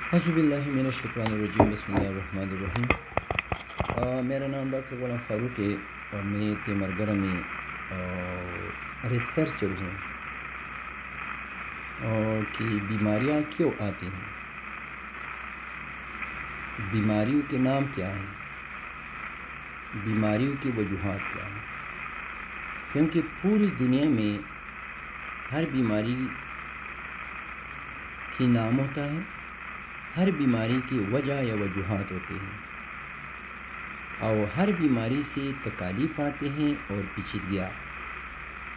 اعوذ باللہ من الشیطان الرجیم، بسم اللہ الرحمن الرحیم۔ میرا نام ڈاکٹر غلام فاروق ہے اور میں تیمرگرہ میں ریسرچر ہوں کہ بیماریاں کیوں آتی ہیں، بیماریوں کے نام کیا ہیں، بیماریوں کی وجوہات کیا ہیں، کیونکہ پوری دنیا میں ہر بیماری کی نام ہوتا ہے، ہر بیماری کی وجہ یا وجوہات ہوتے ہیں، اور ہر بیماری سے تکالیف آتے ہیں اور پیچیدگیاں۔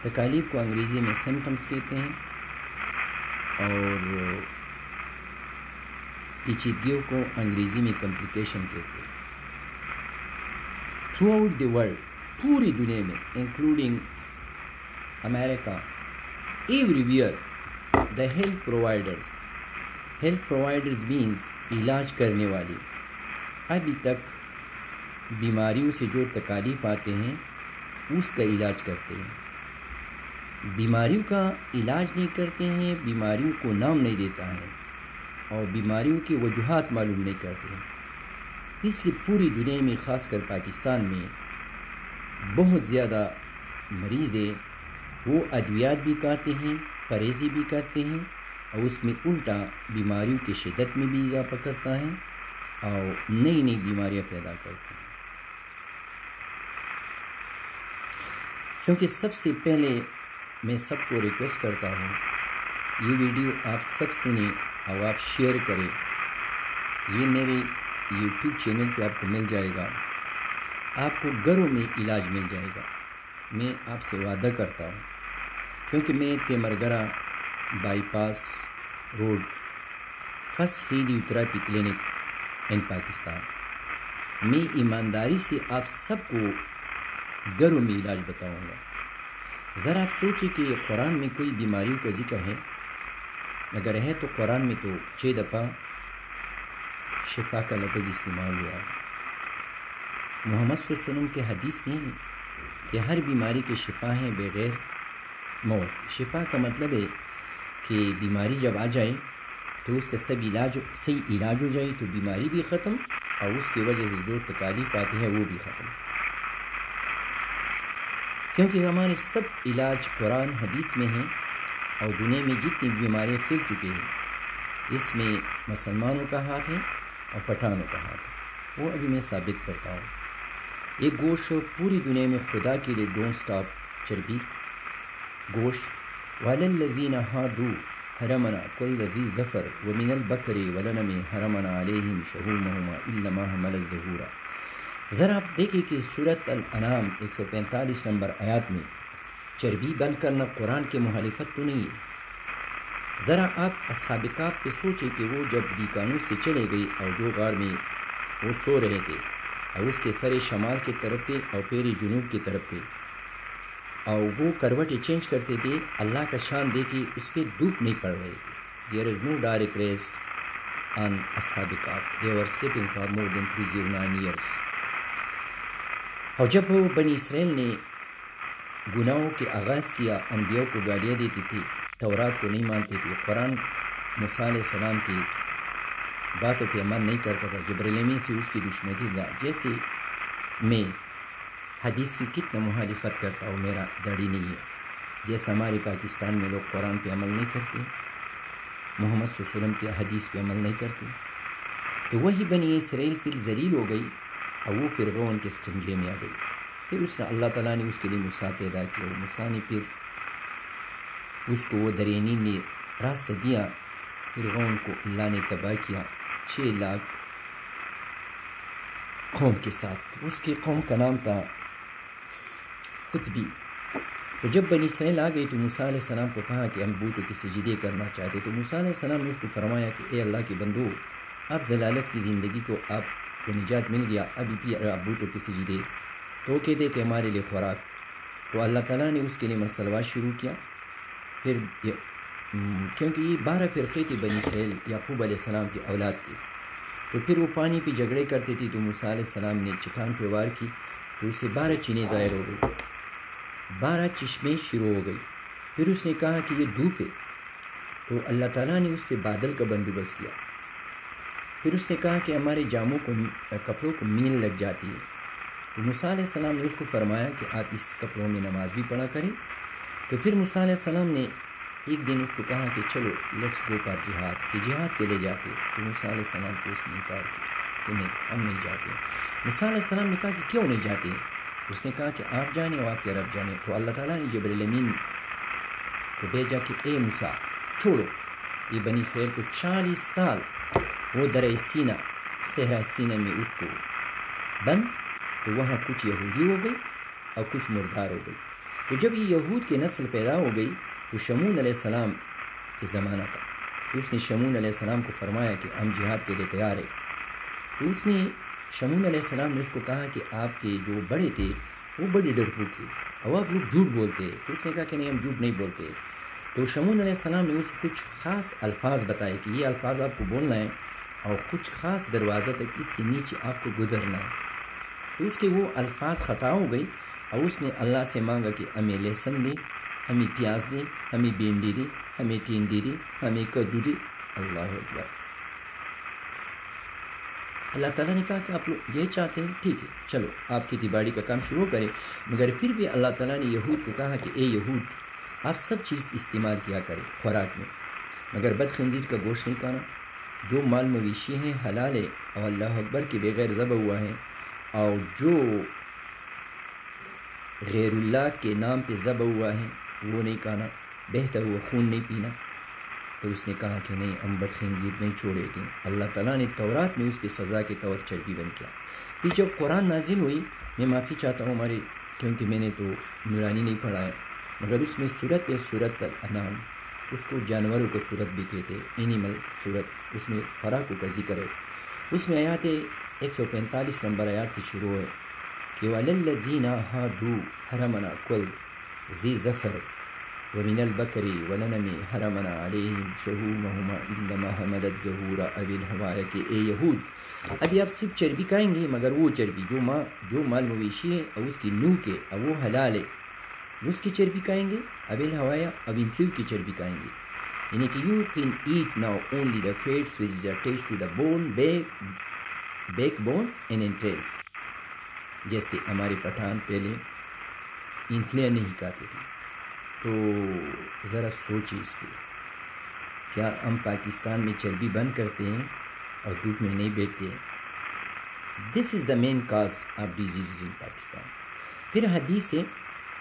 تکالیف کو انگریزی میں سمپٹمس کہتے ہیں اور پیچیدگیوں کو انگریزی میں کمپلیکیشن کہتے ہیں۔ تھرو آؤٹ دی ورلڈ، پوری دنیا میں انکلوڈنگ امریکہ، everywhere the health providers means علاج کرنے والے ابھی تک بیماریوں سے جو تکالیف آتے ہیں اس کا علاج کرتے ہیں، بیماریوں کا علاج نہیں کرتے ہیں، بیماریوں کو نام نہیں دیتا ہے اور بیماریوں کی وجوہات معلوم نہیں کرتے ہیں۔ اس لیے پوری دنیا میں، خاص کر پاکستان میں، بہت زیادہ مریض ہیں، وہ ادویات بھی کھاتے ہیں، پرہیزی بھی کرتے ہیں، اور اس میں الٹا بیماریوں کی شدت میں بھی اضافہ کرتا ہے اور نئی نئی بیماریاں پیدا کرتے ہیں۔ کیونکہ سب سے پہلے میں سب کو ریکویسٹ کرتا ہوں، یہ ویڈیو آپ سب سنیں اور آپ شیئر کریں۔ یہ میرے یوٹیوب چینل پہ آپ کو مل جائے گا، آپ کو گھروں میں علاج مل جائے گا، میں آپ سے وعدہ کرتا ہوں، کیونکہ میں Timergara bypass road first helio therapy clinic in Pakistan, میں ایمانداری سے آپ سب کو گھروں میں علاج بتاؤں گا۔ ذرا آپ سوچیں کہ قرآن میں کوئی بیماریوں کا ذکر ہے؟ اگر ہے تو قرآن میں تو 6 دفعہ شفا کا لفظ استعمال ہوا ہے۔ محمد صلی اللہ علیہ وسلم کے حدیث نہیں ہے کہ ہر بیماری کے شفا ہیں بغیر موت۔ شفا کا مطلب ہے کہ بیماری جب آ جائے تو اس کا صحیح علاج ہو جائے تو بیماری بھی ختم اور اس کی وجہ سے جو تکالیف آتی ہے وہ بھی ختم، کیونکہ ہمارے سب علاج قرآن حدیث میں ہیں، اور دنیا میں جتنی بیماریاں پھیل چکے ہیں اس میں مسلمانوں کا ہاتھ ہے اور پٹھانوں کا ہاتھ ہے، وہ ابھی میں ثابت کرتا ہوں۔ ایک گوشت پوری دنیا میں خدا کے لیے ڈونٹ سٹاپ چربی گوشت، وَلَلَّذِينَ هَادُوا حَرَمْنَا كُلَّ ذِي ظَفَرٍ وَمِنَ الْبَقَرِ وَالْغَنَمِ حَرَمْنَا عَلَيْهِمْ شُحُومَهُمَا إِلَّا مَا حَمَلَتْ ظُهُورُهَا۔ ذرا آپ دیکھیں کہ سورۃ الانعام 145 نمبر آیات میں چربی بند کرنا قرآن کے مخالفت تو نہیں ہے۔ ذرا آپ اصحاب کہف پہ سوچیں کہ وہ جب دیکانوں سے چلے گئی اور جو غار میں وہ سو رہے تھے اور اس کے سر شمال کی طرف تھے اور پیر جنوب کی طرف تھے، اور وہ کروٹیں چینج کرتے تھے، اللہ کا شان دے کے اس پہ دھوپ نہیں پڑ رہے تھے۔ There is no direct rays on اصحاب کہف. They were sleeping for more than 309 years. اور جب وہ بنی اسرائیل نے گناہوں کے آغاز کیا، انبیاء کو گالیاں دیتی تھی، تورات کو نہیں مانتے تھے، قرآن موسیٰ علیہ السلام کی باتوں پہ عمل نہیں کرتا تھا، جبرائیل امین سے اس کی دشمنی تھا۔ جیسے میں حدیث کی کتنا مخالفت کرتا ہوں، میرا داڑھی نہیں ہے، جیسا ہمارے پاکستان میں لوگ قرآن پہ عمل نہیں کرتے، محمد صلی اللہ علیہ وسلم کے حدیث پہ عمل نہیں کرتے، تو وہی بنی اسرائیل پھر ذلیل ہو گئی اور وہ فرعون کے سکنجے میں آ گئی۔ پھر اس نے اللہ تعالیٰ نے اس کے لیے موسیٰ پیدا کیا، وہ موسیٰ نے پھر اس کو وہ دریائے نیل نے راستہ دیا، فرعون کو اللہ نے تباہ کیا 6 لاکھ قوم کے ساتھ۔ اس کی قوم کا نام تھا قطبی۔ تو جب بنی اسرائیل آ گئی تو موسیٰ علیہ السلام کو کہا کہ ہم بتوں کی سجدے کرنا چاہتے، تو موسیٰ علیہ السلام نے اس کو فرمایا کہ اے اللہ کے بندو، آپ ضلالت کی زندگی کو آپ کو نجات مل گیا، ابھی بھی آپ بتوں کی سجدے، تو وہ کہتے کہ ہمارے لیے خوراک، تو اللہ تعالیٰ نے اس کے لیے مسلوات شروع کیا۔ پھر کیونکہ یہ 12 فرقے تھے بنی اسرائیل، یعقوب علیہ السلام کی اولاد تھی، تو پھر وہ پانی پہ جھگڑے کرتے تھے، تو موسیٰ علیہ السلام نے چٹان پہ وار کی تو اسے 12 چینیں ظاہر ہو گئی، 12 چشمیں شروع ہو گئی۔ پھر اس نے کہا کہ یہ دھوپ ہے، تو اللہ تعالیٰ نے اس پہ بادل کا بندوبست کیا، پھر اس نے کہا کہ ہمارے جاموں کو کپڑوں کو میل لگ جاتی ہے. تو موسیٰ علیہ السلام نے اس کو فرمایا کہ آپ اس کپڑوں میں نماز بھی پڑھا کریں. تو پھر موسیٰ علیہ السلام نے ایک دن اس کو کہا کہ چلو لیٹس گو پر جہاد، کہ جہاد کے لیے جاتے. تو موسیٰ علیہ السلام کو اس نے انکار کیا کہ نہیں ہم نہیں جاتے. موسیٰ علیہ السلام نے کہا کہ کیوں نہیں جاتے؟ اس نے کہا کہ آپ جانے اور آپ کے رب جانے. تو اللہ تعالیٰ نے جبرائیل امین کو بھیجا کہ اے موسیٰ چھوڑو یہ بنی اسرائیل کو 40 سال وہ درِ سینہ صحرا سینہ میں اس کو بند. تو وہاں کچھ یہودی ہو گئی اور کچھ مردار ہو گئی. تو جب یہ یہود کی نسل پیدا ہو گئی تو شمعون علیہ السلام کے زمانہ کا، تو اس نے شمعون علیہ السلام کو فرمایا کہ ہم جہاد کے لیے تیار ہیں. تو اس نے شمعون علیہ السلام نے اس کو کہا کہ آپ کے جو بڑے تھے وہ بڑے ڈرپوک تھے اور آپ لوگ جھوٹ بولتے. تو اس نے کہا کہ نہیں ہم جھوٹ نہیں بولتے. تو شمعون علیہ السلام نے اس کو کچھ خاص الفاظ بتائے کہ یہ الفاظ آپ کو بولنا ہے اور کچھ خاص دروازہ تک اس سے نیچے آپ کو گزرنا ہے. تو اس کے وہ الفاظ خطا ہو گئی اور اس نے اللہ سے مانگا کہ ہمیں لہسن دے، ہمیں پیاز دے، ہمیں بھنڈی دے، ہمیں ٹینڈی دے، ہمیں کدو دے. اللہ اکبر. اللہ تعالیٰ نے کہا کہ آپ لوگ یہ چاہتے ہیں ٹھیک ہے چلو آپ کھیتی باڑی کا کام شروع کریں. مگر پھر بھی اللہ تعالیٰ نے یہود کو کہا کہ اے یہود آپ سب چیز استعمال کیا کریں خوراک میں، مگر بد خنزیر کا گوشت نہیں کھانا. جو مال مویشی ہیں حلال ہے اور اللہ اکبر کے بغیر ذبح ہوا ہے، اور جو غیر اللہ کے نام پہ ذبح ہوا ہے وہ نہیں کھانا. بہتا ہوا خون نہیں پینا. تو اس نے کہا کہ نہیں ہم بد خنزیر نہیں چھوڑے گے. اللہ تعالیٰ نے تورات میں اس پہ سزا کے طور چربی بن کیا. پھر جب قرآن نازل ہوئی، میں معافی چاہتا ہوں ہمارے کیونکہ میں نے تو نورانی نہیں پڑھا ہے، مگر اس میں صورت الانعام، اس کو جانوروں کو صورت بھی کہتے ہیں، اینیمل صورت، اس میں خوراکوں کا ذکر ہے. اس میں آیات 145 نمبر آیات سے شروع ہے کہ وَلَلَّذِينَ هَادُوا حَرَمْنَا كُلَّ ذِي ظَفَرٍ وَمِنَ الْبَقَرِ وَالْغَنَمِ حَرَمْنَا عَلَيْهِمْ شُحُومَهُمَا إِلَّا مَا حَمَلَتْ ظُهُورُ أَوِ الْهَوَايَا. کہ اے یہود ابھی آپ صرف چربی کھائیں گے، مگر وہ چربی جو مال مویشی ہے اور اس کی نوح کے اور وہ حلال ہے اس کی چربی کھائیں گے. اب الہوایا اب انٹلیو کی چربی کھائیں گے. یعنی کہ you can eat now only the fats which is attached to the bone, backbones and entrails. جیسے ہمارے پٹھان پہلے انٹلیاں نہیں کھاتے تھے. تو ذرا سوچیں اس پہ، کیا ہم پاکستان میں چربی بند کرتے ہیں اور دودھ میں نہیں بیچتے ہیں؟ دس از دا مین کاز آف ڈیزیز ان پاکستان. پھر حدیث ہے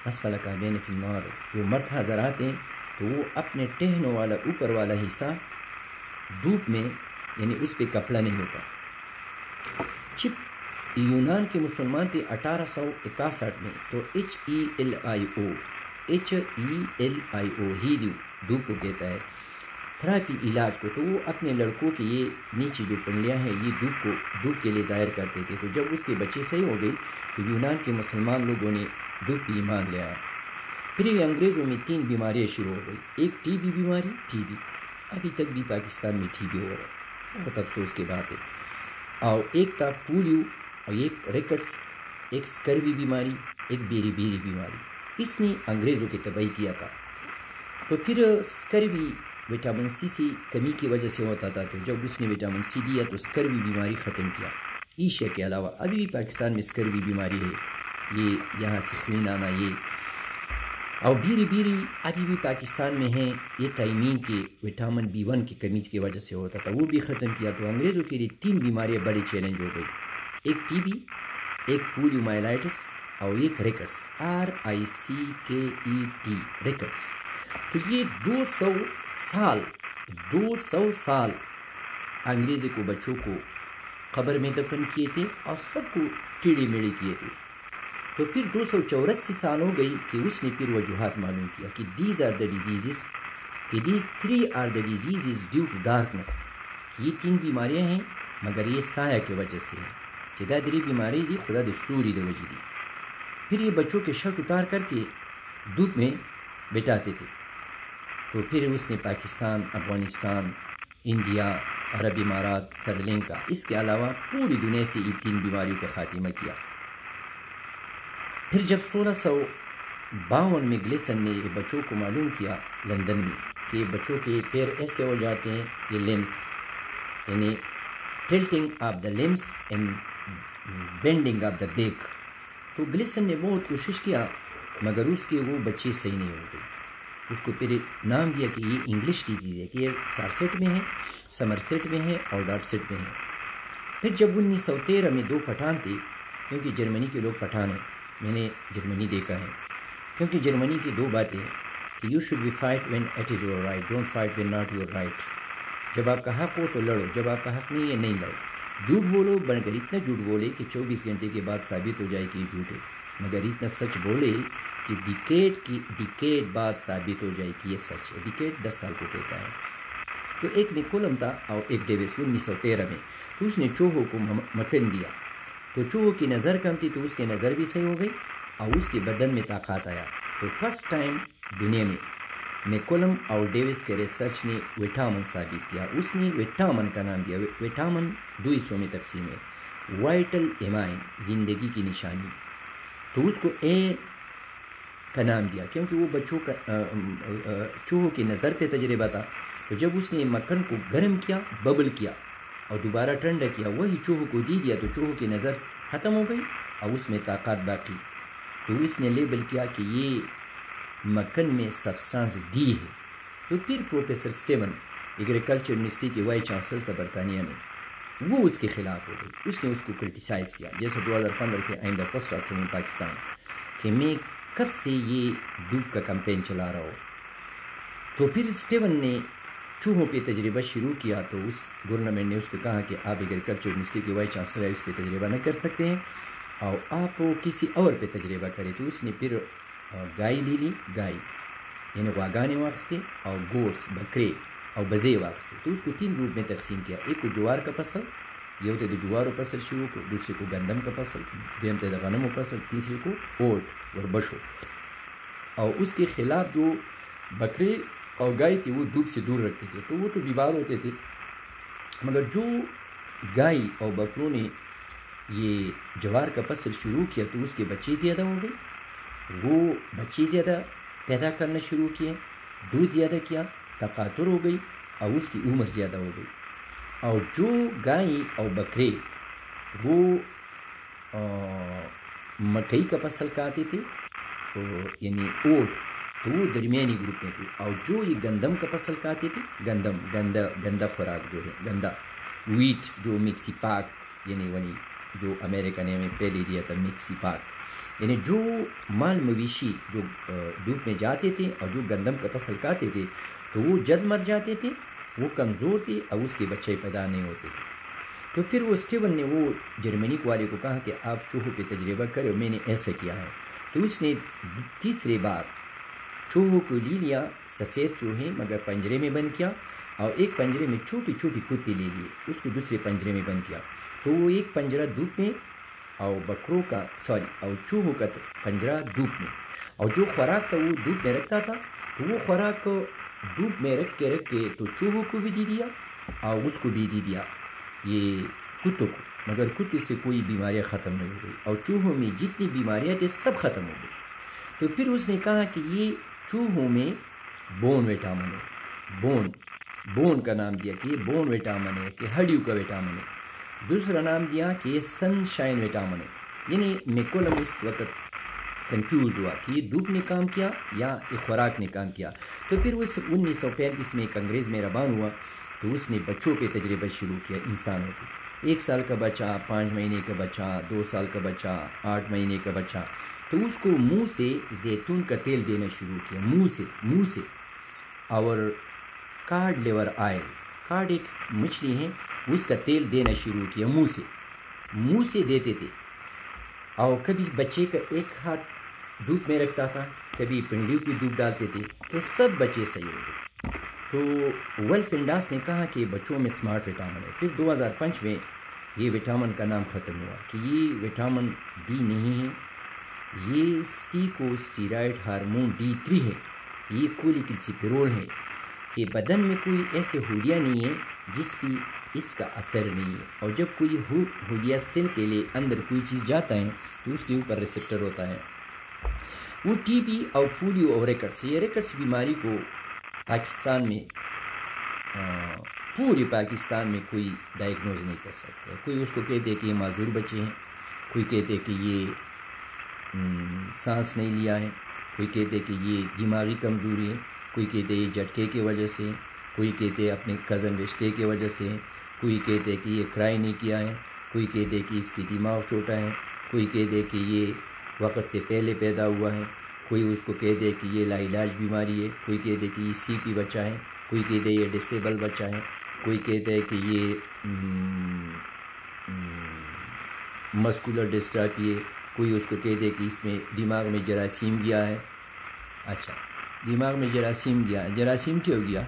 مسفل کعبین فی النار، جو مرد حضرات ہیں تو وہ اپنے ٹہنوں والا اوپر والا حصہ دھوپ میں، یعنی اس پہ کپڑا نہیں ہوتا. چپ یونان کے مسلمان تھے 1861 میں، تو HELIO ہیلیو دھوپ کو کہتا ہے، تھراپی علاج کو. تو وہ اپنے لڑکوں کے یہ نیچے جو پنڈلیاں ہیں یہ دھوپ کے لیے ظاہر کرتے تھے. تو جب اس کے بچے صحیح ہو گئی تو یونان کے مسلمان لوگوں نے دھوپ پہ ایمان لے آیا. پھر یہ انگریزوں میں 3 بیماریاں شروع ہو گئی. ایک ٹی بی بیماری، ٹی بی ابھی تک بھی پاکستان میں ٹی بی ہو رہا ہے، بہت افسوس کی بات ہے. اور ایک تھا پولیو، اور ایک ریکٹس، ایک اسکروی بیماری، ایک بیری بیماری. اس نے انگریزوں کی تباہی کیا تھا. تو پھر اسکروی وٹامن سی سے کمی کی وجہ سے ہوتا تھا. تو جب اس نے وٹامن سی دیا تو اسکروی بیماری ختم کیا. ایشیا کے علاوہ ابھی بھی پاکستان میں اسکروی بیماری ہے، یہ یہاں سے خون آنا، یہ اور بیری ابھی بھی پاکستان میں ہیں. یہ تھائمین کے وٹامن B1 کی کمی کی وجہ سے ہوتا تھا، وہ بھی ختم کیا. تو انگریزوں کے لیے 3 بیماریاں بڑی چیلنج ہو گئی، ایک ٹی بی، ایک پولیو مائلائٹس اور ایک ریکٹس، RICKET ریکٹس. تو یہ 200 سال انگریزی کو بچوں کو قبر میں دفن کیے تھے اور سب کو ٹیڑھی میڑھی کیے تھے. تو پھر 284 سال ہو گئی کہ اس نے پھر وجوہات معلوم کیا کہ these 3 are the diseases due to darkness. یہ 3 بیماریاں ہیں مگر یہ سایہ کی وجہ سے ہیں. کہ دا 3 بیماری دی خدا دی سوری دی وجہ دی. پھر یہ بچوں کے شرٹ اتار کر کے دھوپ میں بٹاتے تھے. تو پھر اس نے پاکستان، افغانستان، انڈیا، عرب امارات، سری لنکا، اس کے علاوہ پوری دنیا سے یہ 3 بیماریوں کا خاتمہ کیا. پھر جب 1652 میں گلیسن نے بچوں کو معلوم کیا لندن میں کہ بچوں کے پیر ایسے ہو جاتے ہیں، یہ لمس یعنی ٹلٹنگ آف دا لمس and bending of the back. تو گلیسن نے بہت کوشش کیا مگر اس کے وہ بچے صحیح نہیں ہو گئی. اس کو پھر نام دیا کہ یہ انگلش ڈیزیز ہے، کہ یہ سارسیٹ میں ہے، سمرسیٹ میں ہے اور ڈارسیٹ میں ہے. پھر جب 1913 میں 2 پٹھان تھے، کیونکہ جرمنی کے لوگ پٹھان ہیں، میں نے جرمنی دیکھا ہے، کیونکہ جرمنی کی 2 باتیں ہیں کہ you should be fight when it is your right, don't fight when not your right. جب آپ کا حق ہو تو لڑو، جب آپ کا حق نہیں ہے نہیں لڑو. جھوٹ بولو بن کر اتنا جھوٹ بولے کہ 24 گھنٹے کے بعد ثابت ہو جائے کہ یہ جھوٹ ہے، مگر اتنا سچ بولے کہ ڈیکیڈ بعد ثابت ہو جائے کہ یہ سچ ہے. ڈیکیڈ 10 سال کو کہتا ہے. تو ایک میں کولم تھا اور ایک ڈیوس 1913 میں. تو اس نے چوہو کو مکن دیا، تو چوہو کی نظر کم تھی تو اس کی نظر بھی صحیح ہو گئی اور اس کے بدن میں طاقت آیا. تو فرسٹ ٹائم دنیا میں میکولم اور ڈیوس کے ریسرچ نے وٹامن ثابت کیا. اس نے وٹامن کا نام دیا. وٹامن 2 حصوں میں تقسیم ہے. وائٹل ایمائن، زندگی کی نشانی، تو اس کو اے کا نام دیا کیونکہ وہ بچوں کا چوہوں کی نظر پہ تجربہ تھا. تو جب اس نے مکھن کو گرم کیا، ببل کیا اور دوبارہ ٹھنڈا کیا، وہی چوہوں کو دے دیا تو چوہوں کی نظر ختم ہو گئی اور اس میں طاقت باقی. تو اس نے لیبل کیا کہ یہ مکھن میں سبسٹانس ڈی ہے. تو پھر پروفیسر اسٹیون ایگریکلچر یونیورسٹی کے وائس چانسلر تھا برطانیہ میں، وہ اس کے خلاف ہو گئی. اس نے اس کو کرٹیسائز کیا، جیسے 2015 سے آئندہ فرسٹ ڈاکٹر ان پاکستان کہ میں کب سے یہ دودھ کا کمپین چلا رہا ہوں. تو پھر اسٹیون نے چوہوں پہ تجربہ شروع کیا. تو اس گورنمنٹ نے اس کو کہا کہ آپ ایگریکلچر یونیورسٹی کے وائس چانسلر اس پہ تجربہ نہ کر سکتے ہیں اور آپ کسی اور پہ تجربہ کریں. تو اس نے پھر گائے لے لی، گائے یعنی غواگانے واقع سے، اور گوٹس بکرے اور بزے واقع سے. تو اس کو 3 گروپ میں تقسیم کیا. ایک کو جوار کا فصل، یہ ہوتے تو جوار و فصل شروع کو، دوسرے کو گندم کا فصل، دوسرے ہوتے غنم و فصل، تیسرے کو اوٹ اور بشو. اور اس کے خلاف جو بکرے اور گائے تھی وہ دھوپ سے دور رکھتے تھے، تو وہ تو بیمار ہوتے تھے. مگر جو گائے اور بکروں نے یہ جوار کا فصل شروع کیا تو اس کے بچے زیادہ ہو گئے، وہ بچے زیادہ پیدا کرنا شروع کیے، دودھ زیادہ کیا، تقاطر ہو گئی اور اس کی عمر زیادہ ہو گئی. اور جو گائے اور بکرے وہ مکئی کا فصل کھاتے تھے یعنی اوٹ، تو وہ درمیانی گروپ میں تھے. اور جو یہ گندم کا فصل کھاتے تھے، گندا خوراک جو ہے، گندا ویٹ جو مکسی پاک یعنی ونی جو امریکہ نے ہمیں پہلے دیا تھا مکسی پاک، یعنی جو مال مویشی جو دھوپ میں جاتے تھے اور جو گندم کا فصل کھاتے تھے تو وہ جلد مر جاتے تھے، وہ کمزور تھے اور اس کے بچے پیدا نہیں ہوتے تھے. تو پھر وہ اسٹیون نے وہ جرمنی والے کو کہا کہ آپ چوہوں پہ تجربہ کرے، اور میں نے ایسا کیا ہے. تو اس نے تیسرے بار چوہوں کو لے لیا، سفید چوہے مگر پنجرے میں بند کیا، اور ایک پنجرے میں چھوٹی چھوٹی کتے لے لیے، اس کو دوسرے پنجرے میں بند کیا. تو وہ ایک پنجرہ دھوپ میں اور اور چوہوں کا پنجرہ دھوپ میں، اور جو خوراک تھا وہ دھوپ میں رکھتا تھا، تو وہ خوراک کو دھوپ میں رکھ کے تو چوہوں کو بھی دے دیا اور اس کو بھی دے دیا یہ کتوں کو. مگر کتے سے کوئی بیماریاں ختم نہیں ہو گئی اور چوہوں میں جتنی بیماریاں تھے سب ختم ہو گئی. تو پھر اس نے کہا کہ یہ چوہوں میں بون وٹامن ہے، بون کا نام دیا کہ یہ بون وٹامن ہے، کہ ہڈیوں کا وٹامن ہے. دوسرا نام دیا کہ یہ سن شائن وٹامن ہے. یعنی میکولم اس وقت کنفیوز ہوا کہ یہ دھوپ نے کام کیا یا یہ خوراک نے کام کیا. تو پھر وہ 1935 میں ایک انگریز میں ربان ہوا، تو اس نے بچوں پہ تجربہ شروع کیا، انسانوں پہ. 1 سال کا بچہ، 5 مہینے کا بچہ، 2 سال کا بچہ، 8 مہینے کا بچہ. تو اس کو منہ سے زیتون کا تیل دینا شروع کیا، منہ سے اور کارڈ لیور آئل، کارڈ ایک مچھلی ہے، اس کا تیل دینا شروع کیا منہ سے دیتے تھے. اور کبھی بچے کا ایک ہاتھ دودھ میں رکھتا تھا، کبھی پنڈلیوں پہ دودھ ڈالتے تھے، تو سب بچے صحیح ہو گئے. تو ولف انڈاس نے کہا کہ بچوں میں سمارٹ وٹامن ہے. پھر 2005 میں یہ وٹامن کا نام ختم ہوا کہ یہ وٹامن ڈی نہیں ہے، یہ سیکوسٹیرائڈ ہارمون D3 ہے، یہ کولیکلسیفیرول ہے، کہ بدن میں کوئی ایسے حلیہ نہیں ہے جس پہ اس کا اثر نہیں ہے. اور جب کوئی حلیہ سیل کے لیے اندر کوئی چیز جاتا ہے تو اس کے اوپر ریسپٹر ہوتا ہے. وہ ٹی بی اور پولیو اور ریکٹس، یہ ریکٹس بیماری کو پاکستان میں پوری پاکستان میں کوئی ڈائگنوز نہیں کر سکتا. کوئی اس کو کہتے کہ یہ معذور بچے ہیں, کوئی کہتے کہ یہ سانس نہیں لیا ہے, کوئی کہتے کہ یہ دماغی کمزوری ہے, کوئی کہتے یہ جھٹکے کی وجہ سے, کوئی کہتے اپنے کزن رشتے کی وجہ سے, کوئی کہتے کہ یہ کرائی نہیں کیا ہے, کوئی کہتے کہ اس کی دماغ چھوٹا ہے, کوئی کہتے کہ یہ وقت سے پہلے پیدا ہوا ہے, کوئی اس کو کہتے کہ یہ لا علاج بیماری ہے, کوئی کہتے کہ یہ سی پی بچہ ہے, کوئی کہتے یہ ڈسیبل بچہ ہے, کوئی کہتے کہ یہ مسکولر ڈسٹرافی ہے, کوئی اس کو کہتے کہ اس میں دماغ میں جراثیم گیا ہے. اچھا, دماغ میں جراثیم گیا, جراثیم کیوں گیا؟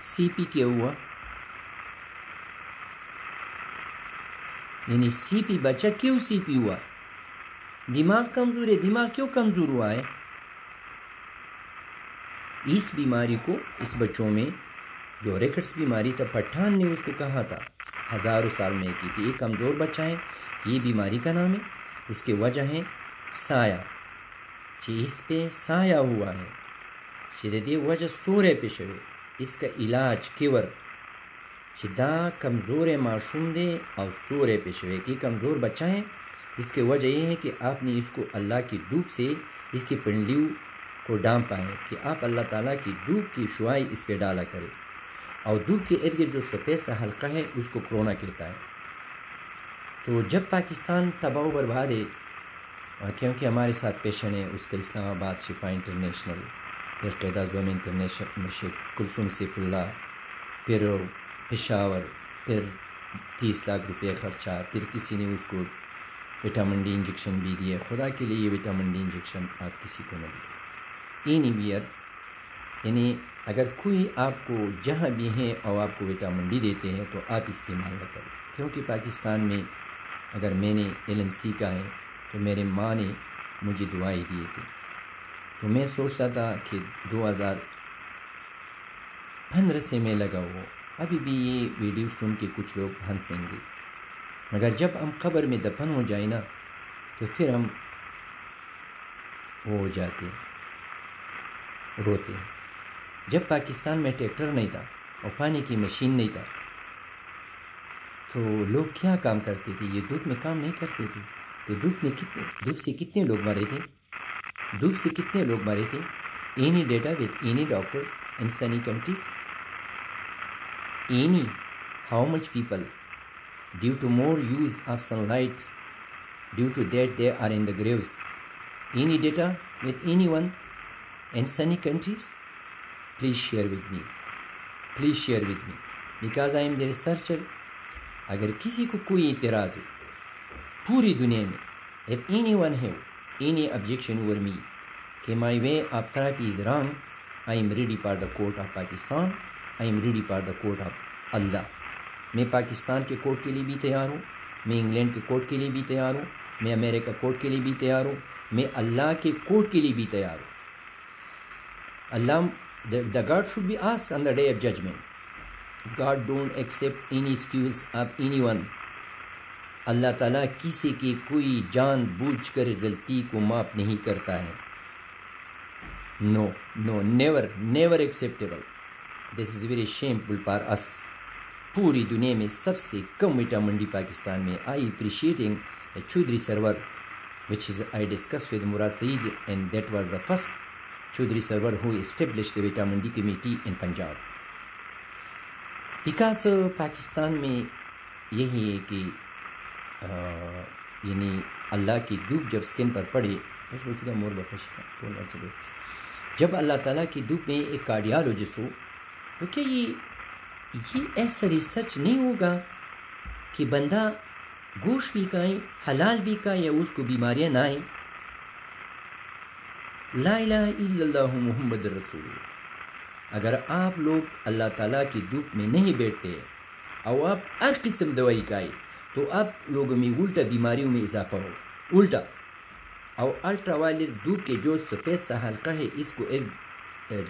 سی پی کیا ہوا؟ یعنی سی پی بچہ کیوں سی پی ہوا؟ دماغ کمزور ہے. دماغ کیوں کمزور ہوا ہے؟ اس بیماری کو اس بچوں میں جو ریکٹس بیماری تھا, پٹھان نے اس کو کہا تھا ہزاروں سال میں کہ یہ کمزور بچہ ہے, یہ بیماری کا نام ہے. اس کے وجہ ہے سایہ, اس پہ سایہ ہوا ہے, شدید وجہ سورے پیشوے. اس کا علاج کیور دا کمزور معصوم دے اور سورے پیشوے کی کمزور بچہ ہے. اس کی وجہ یہ ہے کہ آپ نے اس کو اللہ کی دھوپ سے اس کی پنڈلیوں کو ڈانپا ہے, کہ آپ اللہ تعالیٰ کی دھوپ کی شعاع اس پہ ڈالا کرے. اور دھوپ کے ارد گرد جو سفید سا حلقہ ہے اس کو کرونا کہتا ہے. تو جب پاکستان تباہ و برباد ہے, کیونکہ ہمارے ساتھ پیشنٹ ہے اس کا اسلام آباد شفا انٹرنیشنل, پھر قیدا زوم انٹرنیشنل, کلثوم سیف اللہ, پھر پشاور, پھر 30 لاکھ روپے خرچہ, پھر کسی نے اس کو وٹامن ڈی انجیکشن بھی دیا. خدا کے لیے یہ وٹامن ڈی انجیکشن آپ کسی کو نہ دیں. اینیویئر یعنی اگر کوئی آپ کو جہاں بھی ہیں اور آپ کو وٹامن ڈی دیتے ہیں تو آپ استعمال نہ کریں, کیونکہ پاکستان میں اگر میں نے علم سیکھا ہے تو میرے ماں نے مجھے دعائیں دیے تھے. تو میں سوچتا تھا کہ 2015 سے میں لگا ہوا, ابھی بھی یہ ویڈیو سن کے کچھ لوگ ہنسیں گے, مگر جب ہم قبر میں دفن ہو جائیں نا تو پھر ہم وہ ہو جاتے ہیں, روتے ہیں. جب پاکستان میں ٹریکٹر نہیں تھا اور پانی کی مشین نہیں تھا تو لوگ کیا کام کرتے تھے؟ یہ دھوپ میں کام نہیں کرتے تھے. تو دھوپ سے کتنے لوگ مرے تھے؟ دھوپ سے کتنے لوگ مرے تھے؟ Any data with any doctor in sunny countries, any how much people due to more use of sunlight, due to that they are in the graves. Any data with any one in sunny countries? Please share with me. Please share with me. Because I am the researcher. اگر کسی کو کوئی اعتراض ہے پوری دنیا میں, if anyone have any objection over me کہ my way of therapy is wrong, I am ready for the court of Pakistan. I am ready for the court of Allah. میں پاکستان کے کورٹ کے لیے بھی تیار ہوں, میں انگلینڈ کے کورٹ کے لیے بھی تیار ہوں, میں امریکہ کورٹ کے لیے بھی تیار ہوں, میں اللہ کے کورٹ کے لیے بھی تیار ہوں. Allah, the God should be asked on the day of judgment. God don't accept any excuse of anyone. اللہ تعالیٰ کسی کی کوئی جان بوجھ کر غلطی کو معاف نہیں کرتا ہے. No, never acceptable. This is very shameful for us. پوری دنیا میں سب سے کم وٹامن ڈی پاکستان میں. I appreciating a Chaudhry server which is I discussed with Murad Saeed, and that was the first Chaudhry server who established the vitamin D committee in Punjab. Because Pakistan میں یہی ہے کہ یعنی اللہ کی دھوپ جب سکن پر پڑے, جب اللہ تعالیٰ کی دھوپ میں ایک کارڈیالوجسٹ ہو تو کیا یہ ایسا ریسرچ نہیں ہوگا کہ بندہ گوشت بھی کھائے, حلال بھی کھائے, یا اس کو بیماریاں نہ آئیں؟ لا الہ الا اللہ محمد رسول اللہ. اگر آپ لوگ اللہ تعالیٰ کی دھوپ میں نہیں بیٹھتے اور آپ ہر قسم دوائی کھائے تو آپ لوگوں میں الٹا بیماریوں میں اضافہ ہوگا, الٹا. اور الٹرا وائلٹ دھوپ کے جو سفید سا حلقہ ہے اس کو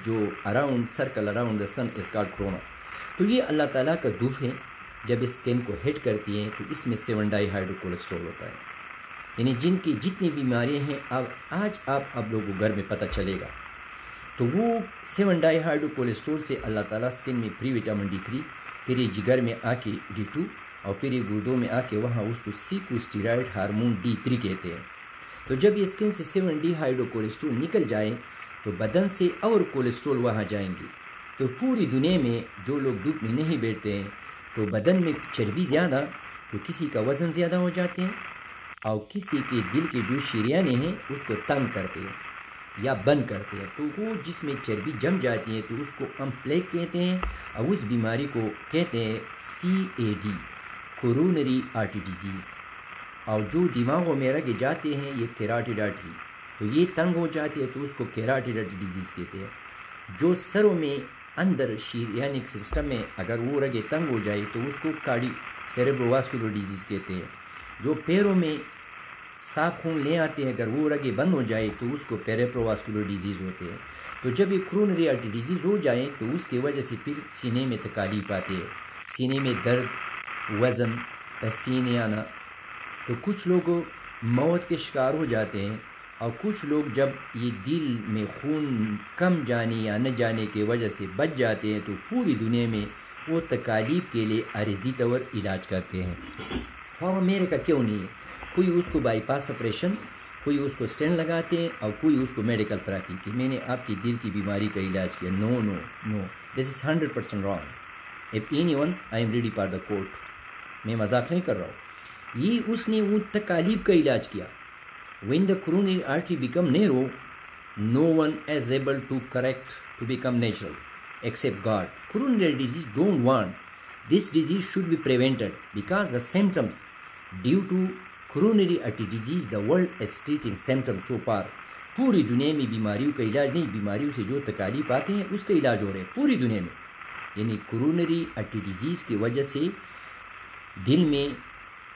جو around circle around the sun is called corona. تو یہ اللہ تعالیٰ کا دھوپ ہے, جب اسکن کو ہٹ کرتی ہے تو اس میں 7 ڈائی ہائیڈرو کولیسٹرول ہوتا ہے. یعنی جن کی جتنی بیماریاں ہیں آج آپ لوگوں کو گھر میں پتہ چلے گا. تو وہ 7 ڈائی ہائیڈرو کولیسٹرول سے اللہ تعالیٰ سکن میں پری وٹامن D3 پھر یہ جگر میں آ کے D2 اور پھر یہ گردوں میں آ کے وہاں اس کو سیکوسٹیرائڈ ہارمون D3 کہتے ہیں. تو جب یہ اسکن سے 7 ہائیڈرو کولیسٹرول نکل جائے تو بدن سے اور کولیسٹرول وہاں جائیں گے. تو پوری دنیا میں جو لوگ دھوپ میں نہیں بیٹھتے ہیں تو بدن میں چربی زیادہ، تو کسی کا وزن زیادہ ہو جاتے ہیں، اور کسی کے دل کے جو شریانے ہیں اس کو تنگ کرتے ہیں یا بند کرتے ہیں. تو وہ جس میں چربی جم جاتی ہے تو اس کو ہم پلیگ کہتے ہیں، اور اس بیماری کو کہتے ہیں CAD، کورونری آرٹری ڈیزیز. اور جو دماغوں میں رگے جاتے ہیں یہ کیراٹیڈ آرٹری، تو یہ تنگ ہو جاتی ہے تو اس کو کیراٹیڈ آرٹری ڈیزیز کہتے ہیں. جو سروں میں اندر شریانک سسٹم میں اگر وہ رگے تنگ ہو جائے تو اس کو سیریبروواسکولر ڈیزیز کہتے ہیں. جو پیروں میں صاف خون لے آتے ہیں اگر وہ رگے بند ہو جائے تو اس کو پیریپروواسکولر ڈیزیز ہوتے ہیں. تو جب یہ کورونری آرٹری ڈیزیز ہو جائے تو اس کی وجہ سے پھر سینے میں تکالیف آتی ہے، سینے میں درد، وزن، پسینے آنا. تو کچھ لوگ موت کے شکار ہو جاتے ہیں، اور کچھ لوگ جب یہ دل میں خون کم جانے یا نہ جانے کی وجہ سے بچ جاتے ہیں تو پوری دنیا میں وہ تکالیف کے لیے عارضی طور علاج کرتے ہیں. اور امریکہ کیوں نہیں ہے؟ کوئی اس کو بائی پاس آپریشن، کوئی اس کو اسٹینٹ لگاتے ہیں، اور کوئی اس کو میڈیکل تھراپی کی میں نے آپ کی دل کی بیماری کا علاج کیا. نو نو نو، دس از 100% wrong. If any one I am ready for the court. میں مذاق نہیں کر رہا ہوں. یہ اس نے وہ تکالیف کا علاج کیا. When the coronary artery become narrow, no one is able to correct to become natural except God. Coronary disease don't want. This disease should be prevented because the symptoms due to coronary artery disease, the world is treating symptoms so far. پوری دنیا میں بیماریوں کا علاج نہیں، بیماریوں سے جو تکالیف آتے ہیں اس کا علاج ہو رہے ہیں پوری دنیا میں. یعنی کورونری آرٹری ڈیزیز کی وجہ سے دل میں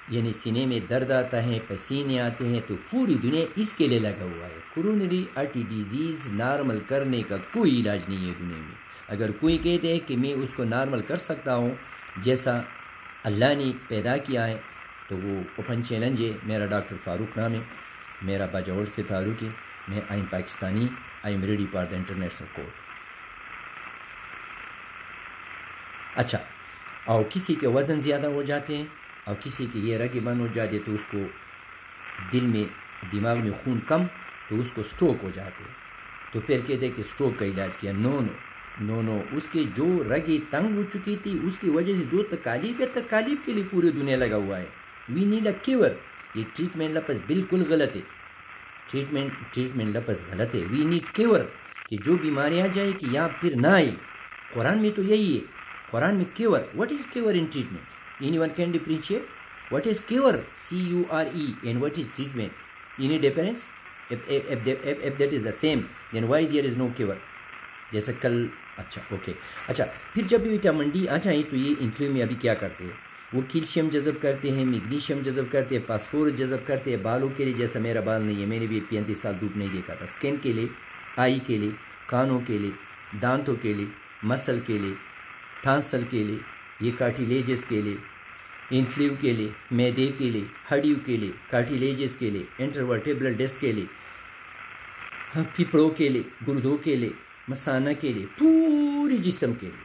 یعنی سینے میں درد آتا ہے، پسینے آتے ہیں، تو پوری دنیا اس کے لیے لگا ہوا ہے. کورونری آرٹری ڈیزیز نارمل کرنے کا کوئی علاج نہیں ہے دنیا میں. اگر کوئی کہتے ہیں کہ میں اس کو نارمل کر سکتا ہوں جیسا اللہ نے پیدا کیا ہے تو وہ اوپن چیلنج ہے. میرا ڈاکٹر فاروق نام ہے، میرا باجوڑ سے تعلق ہے، میں I am Pakistani, I am ready for the international court. اچھا، اور کسی کے وزن زیادہ ہو جاتے ہیں اور کسی کی یہ رگیں بند ہو جاتی ہے تو اس کو دل میں دماغ میں خون کم تو اس کو سٹروک ہو جاتے ہیں. تو پھر کہتے ہیں کہ سٹروک کا علاج کیا. نو نو نو نو، اس کے جو رگیں تنگ ہو چکی تھی اس کی وجہ سے جو تکالیف ہے، تکالیف کے لیے پوری دنیا لگا ہوا ہے. We need a cure. یہ ٹریٹمنٹ لفظ بالکل غلط ہے. ٹریٹمنٹ لفظ غلط ہے. وی نیڈ کیور، کہ جو بیماری آ جائے کہ یا پھر نہ آئے. قرآن میں تو یہی ہے. قرآن میں cure. What is cure in treatment? Anyone can differentiate? What is cure? C-U-R-E. And what is treatment? Any difference? If that is the same, then why there is no cure? جیسا کل. اچھا اوکے. اچھا، پھر جب vitamin D آ جائیں تو یہ insulin میں ابھی کیا کرتے ہیں؟ وہ کیلشیم جذب کرتے ہیں، میگنیشیم جذب کرتے ہیں، فاسفورس جذب کرتے ہیں. بالوں کے لیے، جیسا میرا بال نہیں ہے، میں نے بھی 35 سال دھوپ نہیں دیکھا تھا. اسکن کے لیے، آئی کے لیے، کانوں کے لیے، دانتوں کے لیے، مسل کے لیے، ٹانسل کے لیے، یہ کارٹیلیجز کے لیے، انٹلیو کے لیے، میدے کے لیے، ہڈیوں کے لیے، کارٹیلیجز کے لیے، انٹرورٹیبرل ڈسک کے لیے، پھپڑوں کے لیے، گردوں کے لیے، مثانہ کے لیے، پوری جسم کے لیے.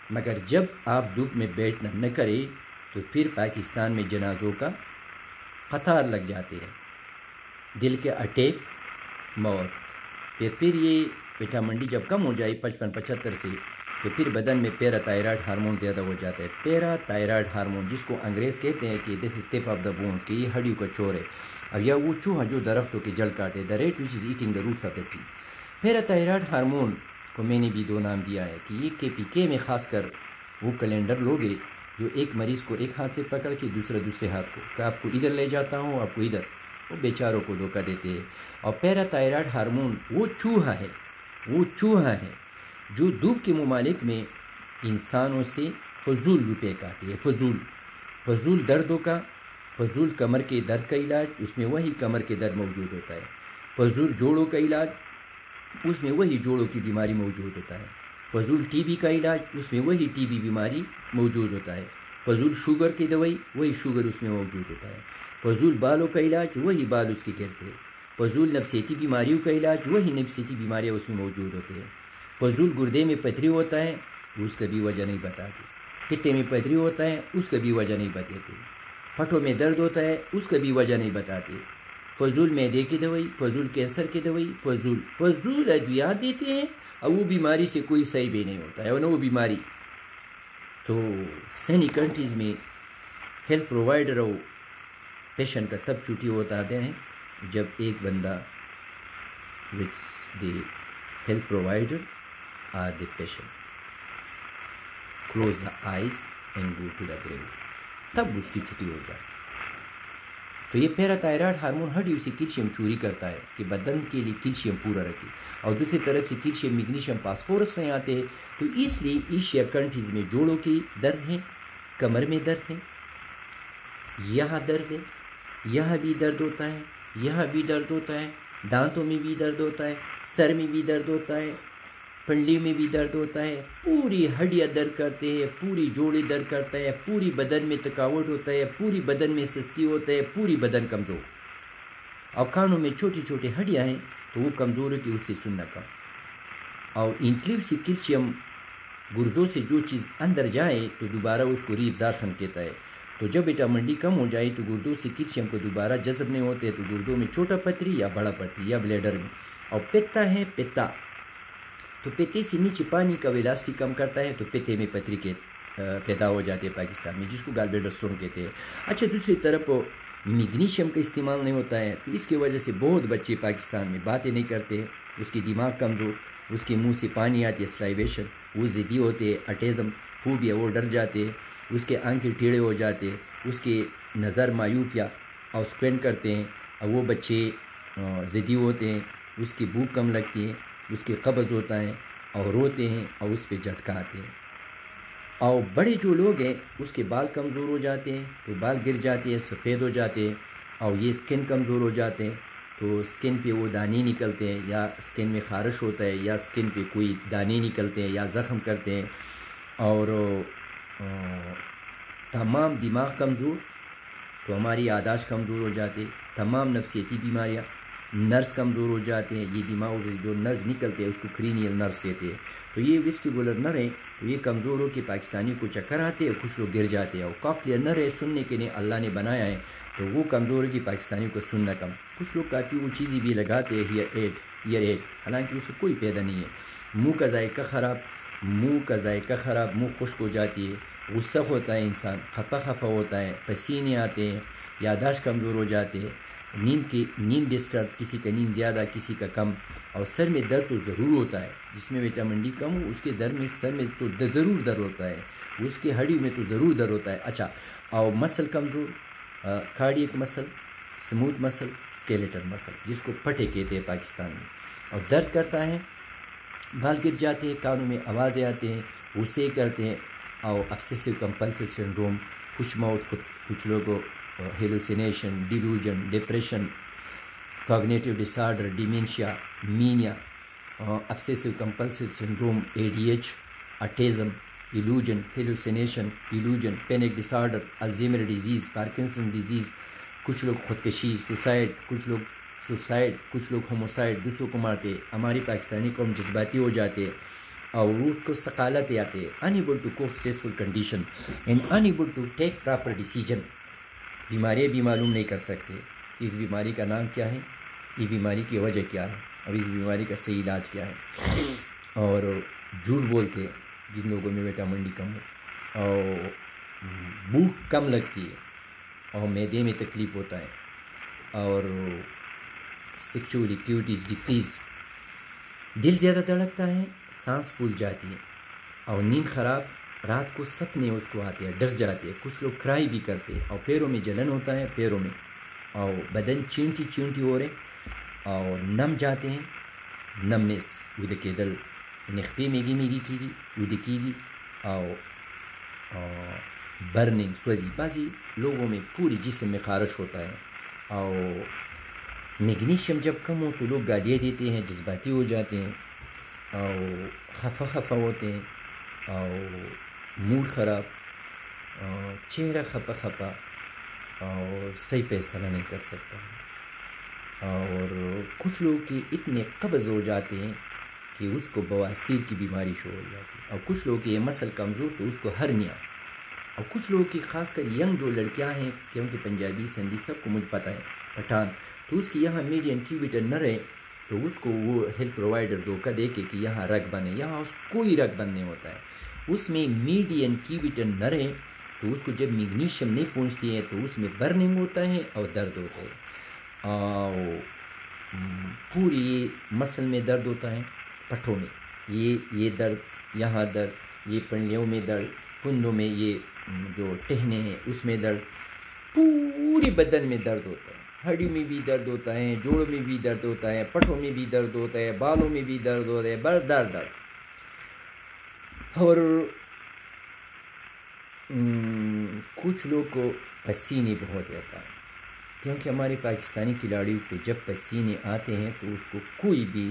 مگر جب آپ دھوپ میں بیٹھنا نہ کرے تو پھر پاکستان میں جنازوں کا قطار لگ جاتے ہیں. دل کے اٹیک، موت. پھر یہ وٹامن ڈی جب کم ہو جائے 55-75 سے تو پھر بدن میں پیرا تھائرائڈ ہارمون زیادہ ہو جاتا ہے. پیرا تھائرائڈ ہارمون جس کو انگریز کہتے ہیں کہ دس از ٹپ آف دا بونس، کہ یہ ہڈیوں کا چور ہے. اب یا وہ چوہا جو درختوں کی جڑ کاٹے، the rate which is eating the roots of the tree. Para thyroid hormone کو میں نے بھی 2 نام دیا ہے کہ یہ KPK میں خاص کر وہ کیلنڈر لوگ ہیں جو ایک مریض کو ایک ہاتھ سے پکڑ کے دوسرے ہاتھ کو کہ آپ کو ادھر لے جاتا ہوں، آپ کو ادھر، وہ بیچاروں کو دھوکہ دیتے ہیں. اور پیرا تھائرائڈ ہارمون وہ چوہا ہے جو دھوپ کے ممالک میں انسانوں سے فضول روپے کاتے ہیں. فضول دردوں کا، فضول کمر کے درد کا علاج، اس میں وہی کمر کے درد موجود ہوتا ہے. فضول جوڑوں کا علاج، اس میں وہی جوڑوں کی بیماری موجود ہوتا ہے. فضول TB کا علاج، اس میں وہی TB بیماری موجود ہوتا ہے. فضول شوگر کی دوائی، وہی شوگر اس میں موجود ہوتا ہے. فضول بالوں کا علاج، وہی بال اس کے گرتے ہیں. فضول نفسیتی بیماریوں کا علاج، وہی نفسیتی بیماریاں اس میں موجود ہوتے ہیں. فضول گردے میں پتھری ہوتا ہے، اس کا بھی وجہ نہیں بتاتے. پتے میں پتھری ہوتا ہے اس کا بھی وجہ نہیں بتاتے، پٹھوں میں درد ہوتا ہے اس کا بھی وجہ نہیں بتاتے، فضول معدے کی دوائی، فضول کینسر کی دوائی، فضول ادویات دیتے ہیں، اور وہ بیماری سے کوئی صحیح بھی نہیں ہوتا ہے، اور نہ وہ بیماری. تو سینی کنٹریز میں ہیلتھ پرووائڈر اور پیشنٹ کا تب چھٹی ہوتا ہیں جب ایک بندہ which the health provider or the patient close the eyes and go to the grave, تب اس کی چھٹی ہو جاتی. تو یہ پیراتائرائڈ ہارمون ہڈیوں سے کیلشیم چوری کرتا ہے کہ بدن کے لیے کیلشیم پورا رکھے، اور دوسری طرف سے کیلشیم میگنیشیم فاسفورس نہیں آتے. تو اس لیے ایشیا کنٹریز میں جوڑوں کی درد ہے، کمر میں درد ہے، یہاں درد ہے، یہاں بھی درد ہوتا ہے، یہاں بھی درد ہوتا ہے، دانتوں میں بھی درد ہوتا ہے، سر میں بھی درد ہوتا ہے، پنڈلی میں بھی درد ہوتا ہے، پوری ہڈیاں درد کرتے ہیں، پوری جوڑے درد کرتا ہے، پوری بدن میں تھکاوٹ ہوتا ہے، پوری بدن میں سستی ہوتا ہے، پوری بدن کمزور. اور کانوں میں چھوٹی چھوٹی ہڈیاں ہیں تو وہ کمزور ہے کہ اس سے سننا کم. اور انکلیو سے کیلشیم گردوں سے جو چیز اندر جائے تو دوبارہ اس کو ری ایبزارپشن کہتا ہے. تو جب وٹامن ڈی کم ہو جائے تو گردوں سے کیلشیم کو دوبارہ جذب نہیں ہوتے، تو گردوں میں چھوٹا پتری یا بڑا پتری یا بلیڈر میں. اور پتا ہے پتا، تو پتے سے نیچے پانی کا ویلاسٹی کم کرتا ہے، تو پتے میں پتری کے پیدا ہو جاتے ہیں پاکستان میں، جس کو گال بلیڈر اسٹون کہتے ہیں. اچھا، دوسری طرف میگنیشیم کا استعمال نہیں ہوتا ہے، تو اس کی وجہ سے بہت بچے پاکستان میں باتیں نہیں کرتے، اس کی دماغ کمزور، اس کے منہ سے پانی آتی ہے، سلائیویشن، وہ ضدی ہوتے، اٹیزم، فوبیا، وہ ڈر جاتے، اس کے آنکھیں ٹیڑے ہو جاتے، اس کے نظر مایوپیا اور اسکوینٹ کرتے ہیں، اور وہ بچے ضدی ہوتے ہیں، اس کی بھوک کم لگتی ہے، اس کے قبض ہوتا ہے اور روتے ہیں اور اس پہ جھٹکا آتے ہیں. اور بڑے جو لوگ ہیں اس کے بال کمزور ہو جاتے ہیں، تو بال گر جاتے ہیں، سفید ہو جاتے ہیں، اور یہ اسکن کمزور ہو جاتے ہیں، تو اسکن پہ وہ دانے نکلتے ہیں، یا اسکن میں خارش ہوتا ہے، یا اسکن پہ کوئی دانے نکلتے ہیں یا زخم کرتے ہیں. اور تمام دماغ کمزور، تو ہماری یاداشت کمزور ہو جاتی، تمام نفسیتی بیماریاں، نرس کمزور ہو جاتے ہیں. یہ دماغ سے جو نرز نکلتے ہیں اس کو کرینیل نرز کہتے ہیں. تو یہ ویسٹیبولر نر ہے، تو یہ کمزور ہو کے پاکستانی کو چکر آتے ہیں، کچھ لوگ گر جاتے ہیں. اور کاکلیئر نر ہے، سننے کے لیے اللہ نے بنایا ہے، تو وہ کمزور ہے کہ پاکستانیوں کو سننا کم. کچھ لوگ کہتے ہیں وہ چیزیں بھی لگاتے ہیں، ایئر ایڈ، حالانکہ اسے کوئی پیدا نہیں ہے. منہ کا ذائقہ خراب، منہ خشک ہو جاتی ہے، غصہ ہوتا ہے، انسان خفا ہوتا ہے، پسینے آتے ہیں، یاداشت کمزور ہو جاتے ہیں، نیند ڈسٹرب، کسی کا نیند زیادہ کسی کا کم. اور سر میں درد تو ضرور ہوتا ہے، جس میں وٹامن ڈی کم ہو اس کے سر میں تو ضرور درد ہوتا ہے، اس کے ہڈی میں تو ضرور درد ہوتا ہے. اچھا، اور مسل کمزور، کارڈیک مسل، سموتھ مسل، اسکیلیٹل مسل، جس کو پٹھے کہتے ہیں پاکستان میں. اور درد کرتا ہے، بال گر جاتے ہیں، کانوں میں آوازیں آتے ہیں، غصے کرتے ہیں. اور ابسیسو کمپلسو سنڈروم، کچھ لوگوں hallucination, delusion, depression, cognitive disorder, dementia, mania, obsessive compulsive syndrome, ADH، autism, illusion, hallucination, illusion, panic disorder, Alzheimer disease, Parkinson disease, کچھ لوگ خودکشی، سوسائڈ، کچھ لوگ ہوموسائڈ، دوسروں کو مارتے. ہماری پاکستانی قوم جذباتی ہو جاتے اور اس کو ثقالت آتے، unable to cope stressful condition and unable to take proper decision. بیماریاں بھی معلوم نہیں کر سکتے کہ اس بیماری کا نام کیا ہے، یہ بیماری کی وجہ کیا ہے، اور اس بیماری کا صحیح علاج کیا ہے. اور جھوٹ بولتے جن لوگوں میں وٹامن ڈی کم ہو، اور بھوک کم لگتی ہے، اور معدے میں تکلیف ہوتا ہے، اور سیکچوئل ایکٹیویٹیز ڈیکریز، دل زیادہ دھڑکتا ہے، سانس پھول جاتی ہے، اور نیند خراب، رات کو سپنے اس کو آتے ہیں، ڈر جاتے ہیں. کچھ لوگ کرائی بھی کرتے ہیں، اور پیروں میں جلن ہوتا ہے، پیروں میں، اور بدن چینٹی ہو رہے، اور نم جاتے ہیں. نمنس ودکیدل، نخپی میگی کی، اور برننگ، سوزی. بعضی لوگوں میں پوری جسم میں خارش ہوتا ہے. اور میگنیشیم جب کم ہو تو لوگ گالیاں دیتے ہیں، جذباتی ہو جاتے ہیں، اور خفا ہوتے ہیں، اور موڈ خراب، اور چہرہ خفا، اور صحیح فیصلہ نہیں کر سکتا. اور کچھ لوگ کے اتنے قبض ہو جاتے ہیں کہ اس کو بواسیر کی بیماری شروع ہو جاتی ہے. اور کچھ لوگ کے یہ مسل کمزور تو اس کو ہرنیا، اور کچھ لوگوں کی خاص کر ینگ جو لڑکیاں ہیں کیونکہ پنجابی سندھی سب کو مجھے پتہ ہے پٹھان، تو اس کی یہاں میڈیا انکیوبیٹر نہ رہے تو اس کو وہ ہیلتھ پرووائڈر دھوکہ دے کے کہ یہاں رگ بنے، یہاں اس کوئی رگ بند نہیں ہوتا ہے، اس میں میڈیا انکیوبیٹر نہ رہے تو اس کو جب میگنیشیم نہیں پہنچتی ہے تو اس میں برننگ ہوتا ہے اور درد ہوتا ہے، اور پوری مسل میں درد ہوتا ہے، پٹھوں میں یہ درد، یہاں درد، یہ پنڈلیوں میں درد، پندوں میں یہ جو ٹہنے ہیں اس میں درد، پورے بدن میں درد ہوتا ہے، ہڈی میں بھی درد ہوتا ہے، جوڑوں میں بھی درد ہوتا ہے، پٹھوں میں بھی درد ہوتا ہے، بالوں میں بھی درد ہوتا ہے، بس درد درد۔ اور کچھ لوگ کو پسینے بہت زیادہ آتے ہیں کیونکہ ہمارے پاکستانی کھلاڑیوں پہ جب پسینے آتے ہیں تو اس کو کوئی بھی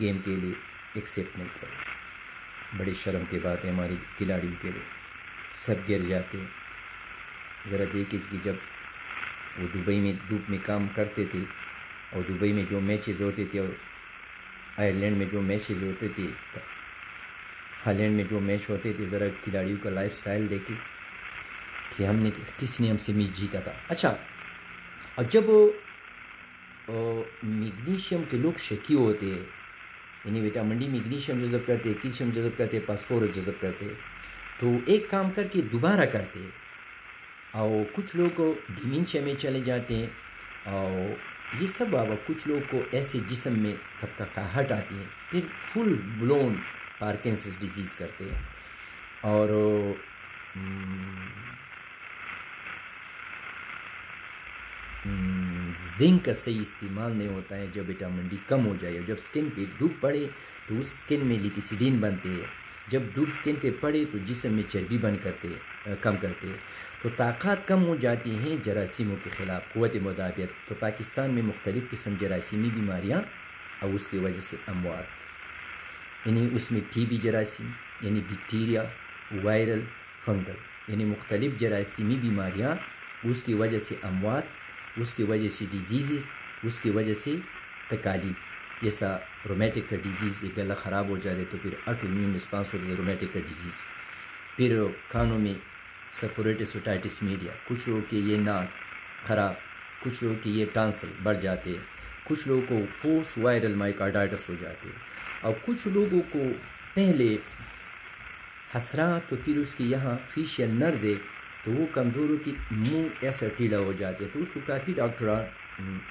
گیم کے لیے ایکسیپٹ نہیں کرے، بڑی شرم کی بات ہے ہماری کھلاڑیوں کے لیے، سب گر جاتے ہیں۔ ذرا دیکھیں کہ جب وہ دبئی میں دھوپ میں کام کرتے تھے اور دبئی میں جو میچز ہوتے تھے اور آئرلینڈ میں جو میچز ہوتے تھے، ہالینڈ میں جو میچ ہوتے تھے، ذرا کھلاڑیوں کا لائف سٹائل دیکھیں کہ ہم نے کس نے ہم سے میچ جیتا تھا۔ اچھا، اور جب میگنیشیم کے لوگ شکی ہوتے ہیں، یعنی وٹامن ڈی میگنیشیم جذب کرتے، کیلشیم جذب کرتے، فاسفورس جذب کرتے، تو ایک کام کر کے دوبارہ کرتے، اور کچھ لوگ ڈیمینشیا میں چلے جاتے ہیں، اور یہ سب بابا کچھ لوگ کو ایسے جسم میں کھپکاہٹ آتی ہے، پھر فل بلون پارکنسنس ڈیزیز کرتے ہیں، اور زنک کا صحیح استعمال نہیں ہوتا ہے، جب وٹامن ڈی کم ہو جائے، جب سکن پہ دھوپ پڑے تو اس سکن میں لیتیسیڈین بنتے ہیں، جب دھوپ سکن پہ پڑے تو جسم میں چربی کم کرتے ہیں، تو طاقت کم ہو جاتی ہیں جراثیموں کے خلاف، قوت مدافعت۔ تو پاکستان میں مختلف قسم جراثیمی بیماریاں اور اس کی وجہ سے اموات، یعنی اس میں ٹی بی جراثیم، یعنی بیکٹیریا، وائرل، فنگل، یعنی مختلف جراثیمی بیماریاں، اس کی وجہ سے اموات، اس کی وجہ سے ڈیزیزز، اس کی وجہ سے تکالیف، جیسا رومیٹک کا ڈیزیز، ایک گلا خراب ہو جاتے تو پھر آٹو امیون رسپانس ہوتا ہے رومیٹک کا ڈیزیز، پھر کانوں میں سفوریٹس اوٹائٹس میڈیا، کچھ لوگوں کے یہ ناک خراب، کچھ لوگوں کے یہ ٹانسل بڑھ جاتے ہیں، کچھ لوگوں کو فوس وائرل مائکارڈائٹس ہو جاتے ہیں، اور کچھ لوگوں کو پہلے حسرات تو پھر اس کی یہاں فیشیل نرز ہے تو وہ کمزور ہو کہ منہ ایسا ٹیڑھا ہو جاتے ہیں، تو اس کو کافی ڈاکٹران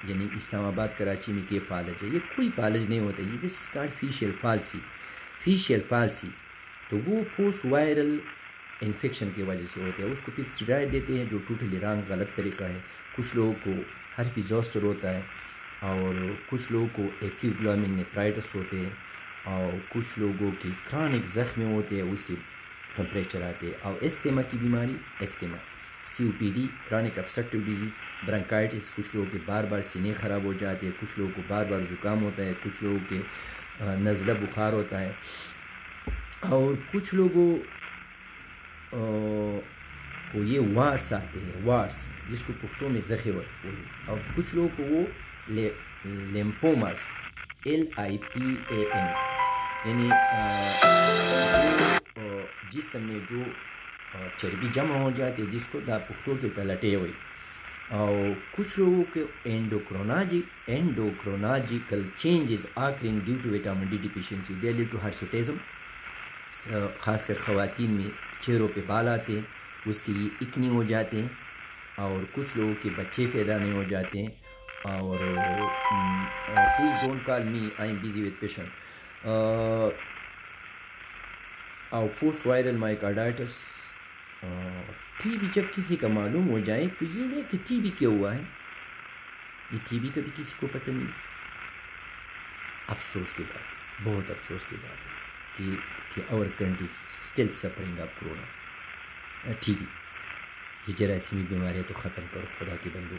یعنی اسلام آباد کراچی میں کہ فالج ہے، یہ کوئی فالج نہیں ہوتا، یہ دس کال فیشیل پالسی، تو وہ پوسٹ وائرل انفیکشن کی وجہ سے ہوتا ہے، اس کو پھر اسٹیرائڈ دیتے ہیں جو ٹوٹلی رانگ غلط طریقہ ہے۔ کچھ لوگوں کو ہرپی زوسٹر ہوتا ہے، اور کچھ لوگوں کو ایکیوگلامین نیفرائٹس ہوتے ہیں، اور کچھ لوگوں کی کرانک زخمی ہوتے ہیں، اس سے ٹمپریچر آتے ہیں، اور استھما کی بیماری، استھما، سی او پی ڈی، کرانک ابسٹرکٹیو ڈیزیز، برنکائٹس، کچھ لوگوں کے بار بار سینے خراب ہو جاتے ہیں، کچھ لوگوں کو بار بار زکام ہوتا ہے، کچھ لوگوں کے نزلہ بخار ہوتا ہے، اور کچھ لوگوں کو یہ وارڈس آتے ہیں، وارڈس جس کو پختوں میں زخم ہوتے ہیں، اور کچھ لوگوں کو وہ لیمپوماس، LIPAM، یعنی جسم میں جو چربی جمع ہو جاتی ہے جس کو دا پختوں کے تلٹے ہوئی، اور کچھ لوگوں کے endocrinological changes occurring due to vitamin D deficiency, they lead to hirsutism, خاص کر خواتین میں چہروں پہ بال آتے ہیں، اس کے یہ اکنی ہو جاتے ہیں، اور کچھ لوگوں کے بچے پیدا نہیں ہو جاتے ہیں، اور please don't call me, I am busy with patient, اور پوسٹ وائرل مائکارڈائٹس، ٹی بی جب کسی کا معلوم ہو جائے تو یہ نہیں کہ ٹی بی کیا ہوا ہے، یہ ٹی بی کا بھی کسی کو پتہ نہیں، افسوس کی بات، بہت افسوس کی بات ہے کہ اور country still suffering of corona, T B, یہ جراثیمی بیماریاں تو ختم کرو خدا کی بندو۔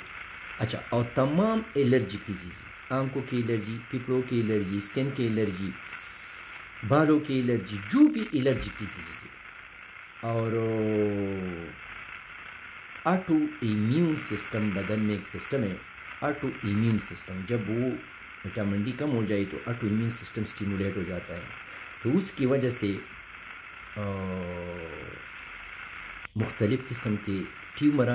اچھا، اور تمام الرجک ڈیزیز، آنکھوں کی الرجی، پپڑوں کی الرجی، اسکن کی الرجی، بالوں کی الرجی، جو بھی الرجک ڈیزیز ہے، اور آٹو ایمیون سسٹم، بدن میں ایک سسٹم ہے آٹو ایمیون سسٹم، جب وہ وٹامن ڈی کم ہو جائے تو آٹو ایمیون سسٹم سٹیمولیٹ ہو جاتا ہے، تو اس کی وجہ سے مختلف قسم کے ٹیومرات